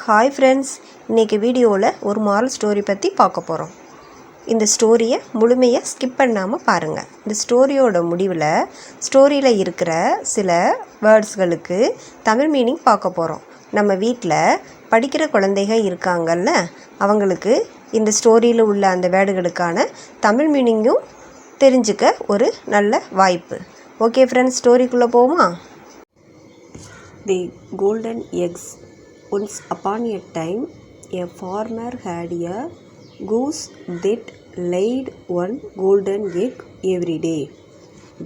Hi friends, இன்றைக்கி வீடியோவில் ஒரு மாரல் ஸ்டோரி பற்றி பார்க்க போகிறோம். இந்த ஸ்டோரியை முழுமையாக ஸ்கிப் பண்ணாமல் பாருங்கள். இந்த ஸ்டோரியோட முடிவில் ஸ்டோரியில் இருக்கிற சில வேர்ட்ஸ்களுக்கு தமிழ் மீனிங் பார்க்க போகிறோம். நம்ம வீட்டில் படிக்கிற குழந்தைகள் இருக்காங்கல்ல, அவங்களுக்கு இந்த ஸ்டோரியில் உள்ள அந்த வேர்டுகளுக்கான தமிழ் மீனிங்கும் தெரிஞ்சுக்க ஒரு நல்ல வாய்ப்பு. ஓகே ஃப்ரெண்ட்ஸ், ஸ்டோரிக்குள்ளே போவோமா? The golden axe. Once upon a time, a farmer had a goose that laid one golden egg every day.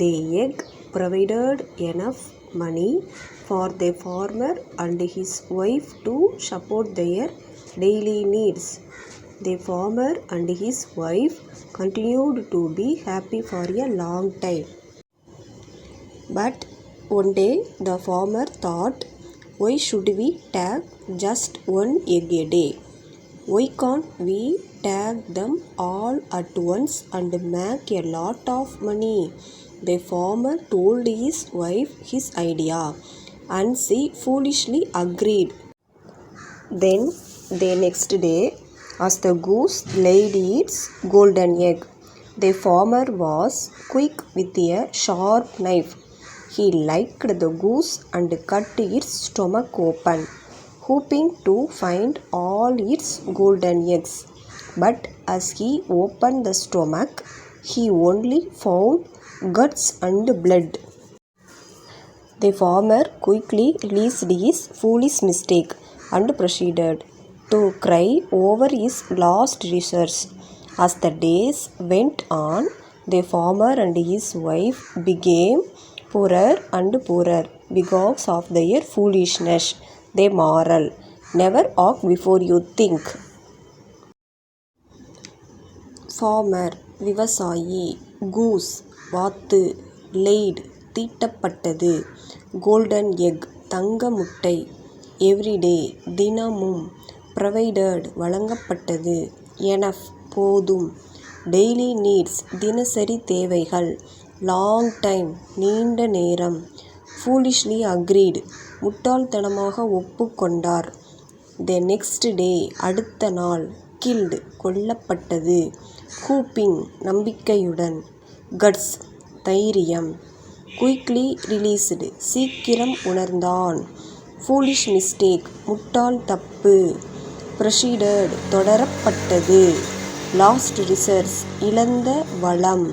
The egg provided enough money for the farmer and his wife to support their daily needs. The farmer and his wife continued to be happy for a long time. But one day the farmer thought, why should we take just one egg a day? Why can't we take them all at once and make a lot of money? The farmer told his wife his idea, and she foolishly agreed. Then the next day, as the goose laid its golden egg, the farmer was quick with a sharp knife. He licked the goose and cut its stomach open, hoping to find all its golden eggs. But as he opened the stomach, he only found guts and blood. The farmer quickly realized his foolish mistake and proceeded to cry over his lost treasures. As the days went on, the farmer and his wife became poorer and poorer because of their foolishness. The moral: never act before you think. Farmer விவசாயி, goose வாத்து, laid தீட்டப்பட்டது, golden egg தங்க முட்டை, everyday தினமும், provided வழங்கப்பட்டது, enough போதும், daily needs தினசரி தேவைகள், long time நீண்ட நேரம், foolishly agreed முட்டாள்தனமாக ஒப்புக்கொண்டார், the next day அடுத்த நாள், killed கொல்லப்பட்டது, hoping நம்பிக்கையுடன், guts தைரியம், quickly released சீக்கிரம் உணர்ந்தான், foolish mistake முட்டாள் தப்பு, proceeded தொடரப்பட்டது, lost resource இழந்த வளம்,